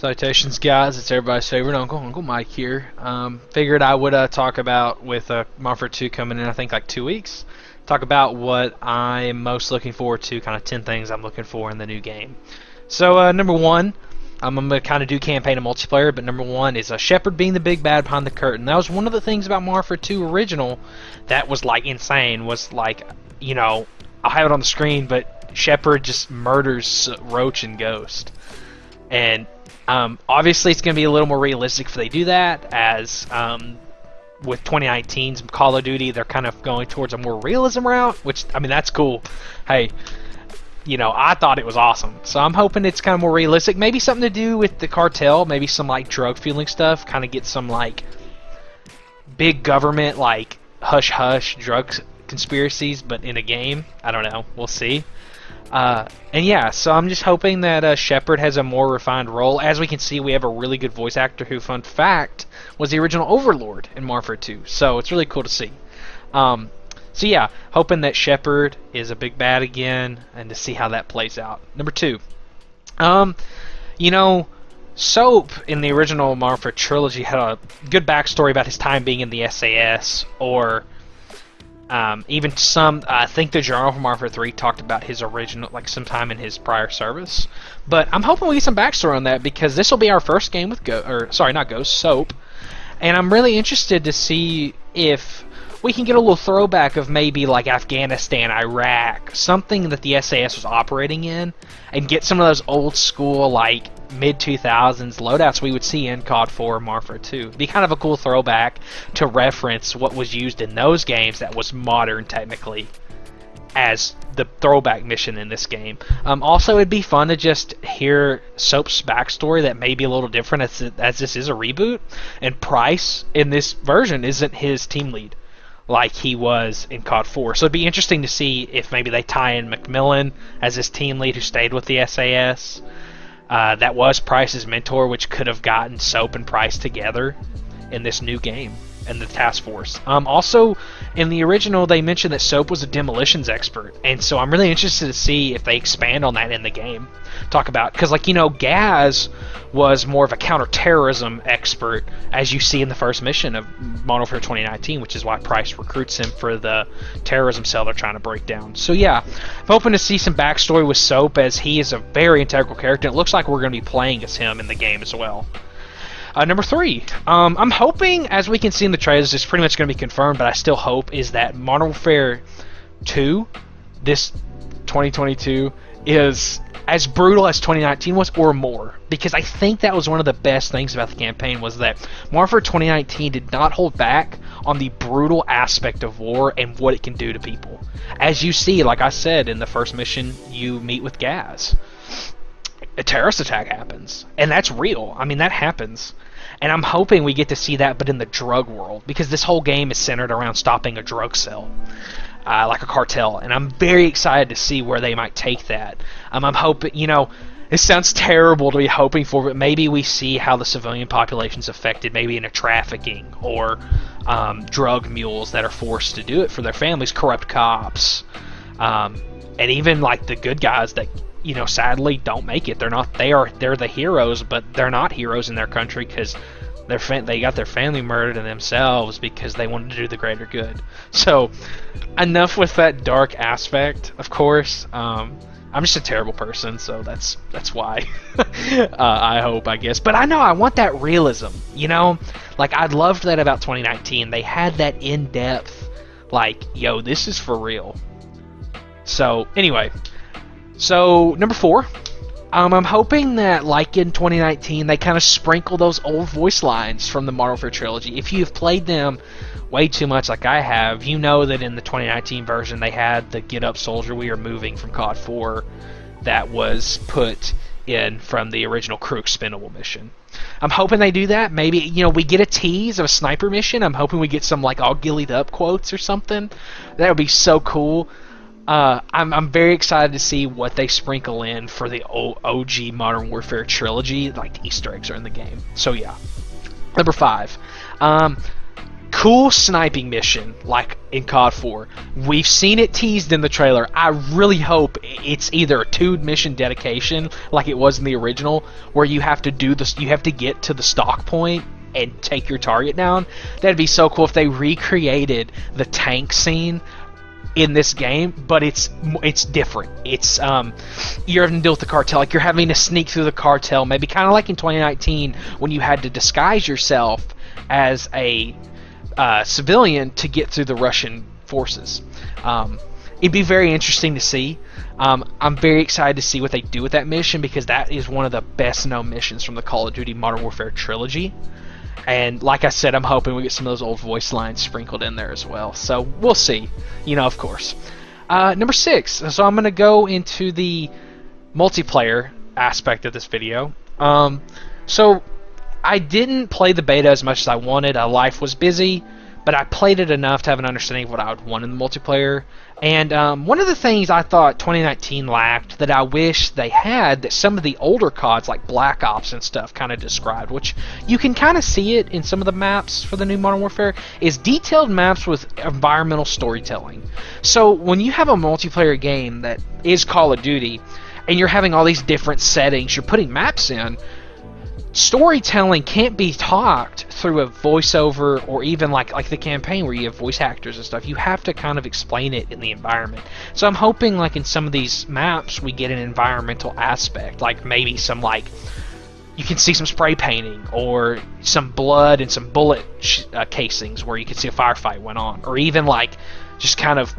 Salutations, guys. It's everybody's favorite Uncle Mike here. Figured I would talk about with Monster 2 coming in, I think, like 2 weeks. Talk about what I'm most looking forward to, kind of 10 things I'm looking for in the new game. So, number one, I'm going to kind of do campaign and multiplayer, but number one is Shepard being the big bad behind the curtain. That was one of the things about Monster 2 original that was, like, insane. Was, like, I'll have it on the screen, but Shepard just murders Roach and Ghost. And obviously, it's going to be a little more realistic if they do that, as with 2019's Call of Duty, they're kind of going towards a more realism route, which, I mean, that's cool. Hey, I thought it was awesome. So I'm hoping it's kind of more realistic. Maybe something to do with the cartel, maybe some, like, drug-fueling stuff, kind of get some, like, big government, like, hush-hush drug conspiracies, but in a game. I don't know. We'll see. And yeah, so I'm just hoping that Shepard has a more refined role. As we can see, we have a really good voice actor who, fun fact, was the original Overlord in Warfare 2. So it's really cool to see. So yeah, hoping that Shepard is a big bad again, and to see how that plays out. Number two, Soap in the original Warfare trilogy had a good backstory about his time being in the SAS, or even some, I think the Journal from Warfare 3 talked about his original, like, sometime in his prior service. But I'm hoping we get some backstory on that, because this will be our first game with Soap. And I'm really interested to see if we can get a little throwback of maybe, like, Afghanistan, Iraq, something that the SAS was operating in, and get some of those old school, like, mid-2000s loadouts we would see in COD 4 and Warfare 2. Be kind of a cool throwback to reference what was used in those games that was modern, technically, as the throwback mission in this game. Also, it'd be fun to just hear Soap's backstory that may be a little different, as this is a reboot, and Price, in this version, isn't his team lead like he was in COD 4. So it'd be interesting to see if maybe they tie in Macmillan as his team lead who stayed with the SAS. That was Price's mentor, which could have gotten Soap and Price together in this new game and the task force. Also, in the original, they mentioned that Soap was a demolitions expert, and so I'm really interested to see if they expand on that in the game. Talk about, because, like, Gaz was more of a counterterrorism expert, as you see in the first mission of Modern Warfare 2019, which is why Price recruits him for the terrorism cell they're trying to break down. So yeah, I'm hoping to see some backstory with Soap, as he is a very integral character. It looks like we're going to be playing as him in the game as well. Number three, I'm hoping, as we can see in the trailers, it's pretty much going to be confirmed, but I still hope, is that Modern Warfare 2, this 2022, is as brutal as 2019 was, or more. Because I think that was one of the best things about the campaign, was that Modern Warfare 2019 did not hold back on the brutal aspect of war and what it can do to people. As you see, like I said, in the first mission, you meet with Gaz. A terrorist attack happens, and that's real. I mean, that happens, and I'm hoping we get to see that, but in the drug world, because this whole game is centered around stopping a drug cell, like a cartel, and I'm very excited to see where they might take that. I'm hoping, it sounds terrible to be hoping for, but maybe we see how the civilian population's affected, maybe in a trafficking, or drug mules that are forced to do it for their families, corrupt cops, and even, like, the good guys that sadly don't make it. They're the heroes, but they're not heroes in their country, because they got their family murdered and themselves because they wanted to do the greater good. So enough with that dark aspect. Of course, I'm just a terrible person, so that's why. I hope, I guess, but I want that realism. Like, I loved that about 2019. They had that in-depth, like, yo, this is for real. So anyway. So, number four, I'm hoping that, like in 2019, they kind of sprinkle those old voice lines from the Modern Warfare trilogy. If you've played them way too much like I have, you know that in the 2019 version, they had the "Get Up Soldier, we are moving" from COD 4 that was put in from the original Crew Expendable mission. I'm hoping they do that. Maybe, we get a tease of a sniper mission. I'm hoping we get some, like, all gillied up quotes or something. That would be so cool. I'm very excited to see what they sprinkle in for the OG Modern Warfare trilogy. Like, the Easter eggs are in the game. So yeah. Number five. cool sniping mission like in COD 4. We've seen it teased in the trailer. I really hope it's either a 2 mission dedication like it was in the original, where you have to do this, you have to get to the stock point and take your target down. That'd be so cool if they recreated the tank scene in this game, but it's different. It's you're having to deal with the cartel, like you're having to sneak through the cartel, maybe kind of like in 2019 when you had to disguise yourself as a civilian to get through the Russian forces. It'd be very interesting to see. I'm very excited to see what they do with that mission, because that is one of the best known missions from the Call of Duty Modern Warfare trilogy. And like I said, I'm hoping we get some of those old voice lines sprinkled in there as well. So we'll see, of course. Number 6. So I'm going to go into the multiplayer aspect of this video. So I didn't play the beta as much as I wanted. Life was busy, but I played it enough to have an understanding of what I would want in the multiplayer. And one of the things I thought 2019 lacked that I wish they had, that some of the older CODs like Black Ops and stuff kind of described, which you can kind of see it in some of the maps for the new Modern Warfare, is detailed maps with environmental storytelling. So when you have a multiplayer game that is Call of Duty, and you're having all these different settings, you're putting maps in, storytelling can't be talked through a voiceover, or even like the campaign where you have voice actors and stuff. You have to kind of explain it in the environment. So I'm hoping like in some of these maps we get an environmental aspect, like maybe some like you can see some spray painting or some blood and some bullet casings where you can see a firefight went on, or even like just kind of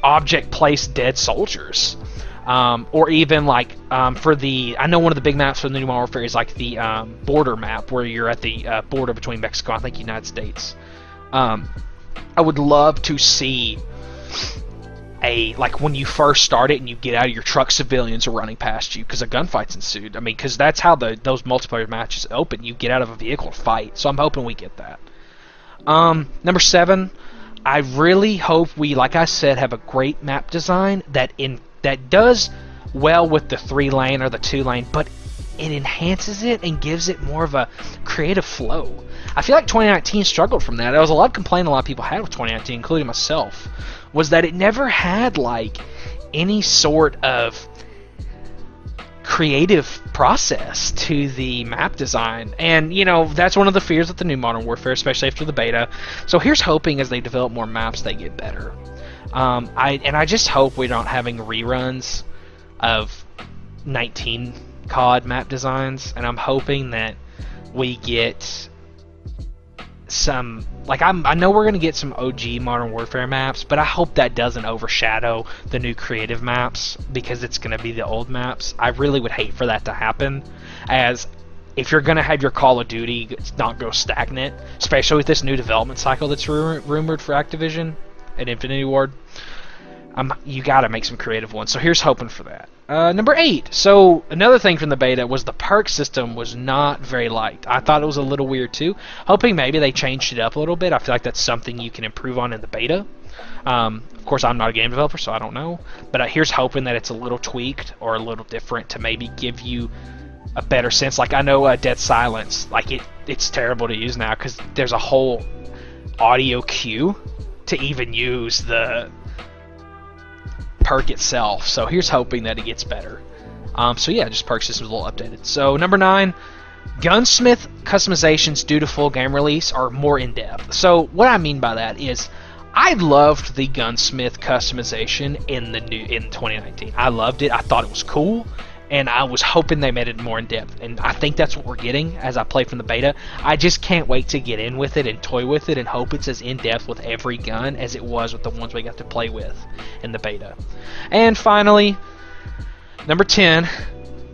object placed dead soldiers. Or even like for the, I know one of the big maps for the new Modern Warfare is like the border map where you're at the border between Mexico and I think United States. I would love to see like when you first start it and you get out of your truck, civilians are running past you because a gunfight's ensued. I mean, because that's how those multiplayer matches open. You get out of a vehicle to fight. So I'm hoping we get that. Number 7, I really hope we, like I said, have a great map design that does well with the 3-lane or the 2-lane, but it enhances it and gives it more of a creative flow. I feel like 2019 struggled from that. There was a lot of complaint a lot of people had with 2019, including myself, was that it never had like any sort of creative process to the map design. And that's one of the fears with the new Modern Warfare, especially after the beta. So here's hoping as they develop more maps they get better. I just hope we're not having reruns of 19 COD map designs, and I'm hoping that we get some, like I know we're going to get some OG Modern Warfare maps, but I hope that doesn't overshadow the new creative maps, because it's going to be the old maps. I really would hate for that to happen, as if you're going to have your Call of Duty not go stagnant, especially with this new development cycle that's rumored for Activision at Infinity Ward, you gotta make some creative ones. So here's hoping for that. Number 8. So another thing from the beta was the perk system was not very liked. I thought it was a little weird too. Hoping maybe they changed it up a little bit. I feel like that's something you can improve on in the beta. Of course, I'm not a game developer, so I don't know. But here's hoping that it's a little tweaked or a little different to maybe give you a better sense. Like I know Dead Silence, like it's terrible to use now because there's a whole audio cue to even use the perk itself. So here's hoping that it gets better. So yeah, just perk system's a little updated. So number 9, gunsmith customizations due to full game release are more in-depth. So what I mean by that is I loved the gunsmith customization in 2019. I loved it. I thought it was cool, and I was hoping they made it more in-depth, and I think that's what we're getting as I play from the beta. I just can't wait to get in with it and toy with it and hope it's as in-depth with every gun as it was with the ones we got to play with in the beta. And finally, number 10,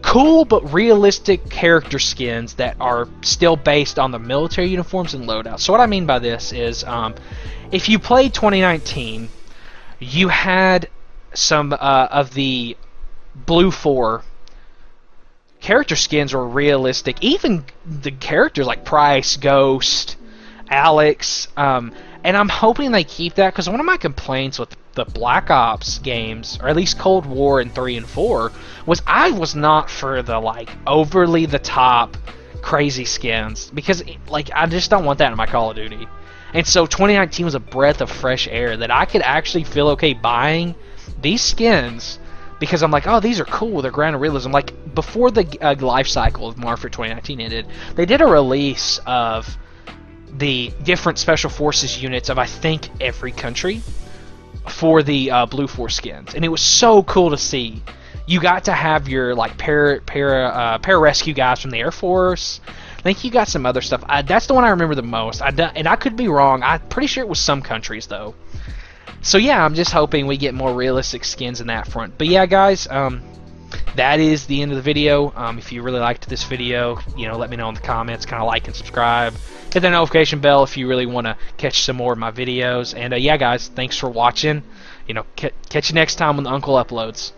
cool but realistic character skins that are still based on the military uniforms and loadouts. So what I mean by this is, if you played 2019, you had some of the Blue 4 character skins were realistic. Even the characters like Price, Ghost, Alex, and I'm hoping they keep that, because one of my complaints with the Black Ops games, or at least Cold War and 3 and 4, was I was not for the like overly the top crazy skins, because like I just don't want that in my Call of Duty. And so 2019 was a breath of fresh air that I could actually feel okay buying these skins because I'm like, oh, these are cool. They're grounded realism. Like, before the life cycle of Marvel for 2019 ended, they did a release of the different special forces units of, I think, every country for the Blue Force skins, and it was so cool to see. You got to have your like pararescue guys from the Air Force. I think you got some other stuff. That's the one I remember the most. And I could be wrong. I'm pretty sure it was some countries though. So yeah, I'm just hoping we get more realistic skins in that front. But yeah, guys, that is the end of the video. If you really liked this video, let me know in the comments. Kind of like and subscribe. Hit the notification bell if you really want to catch some more of my videos. And yeah, guys, thanks for watching. Catch you next time when the Uncle uploads.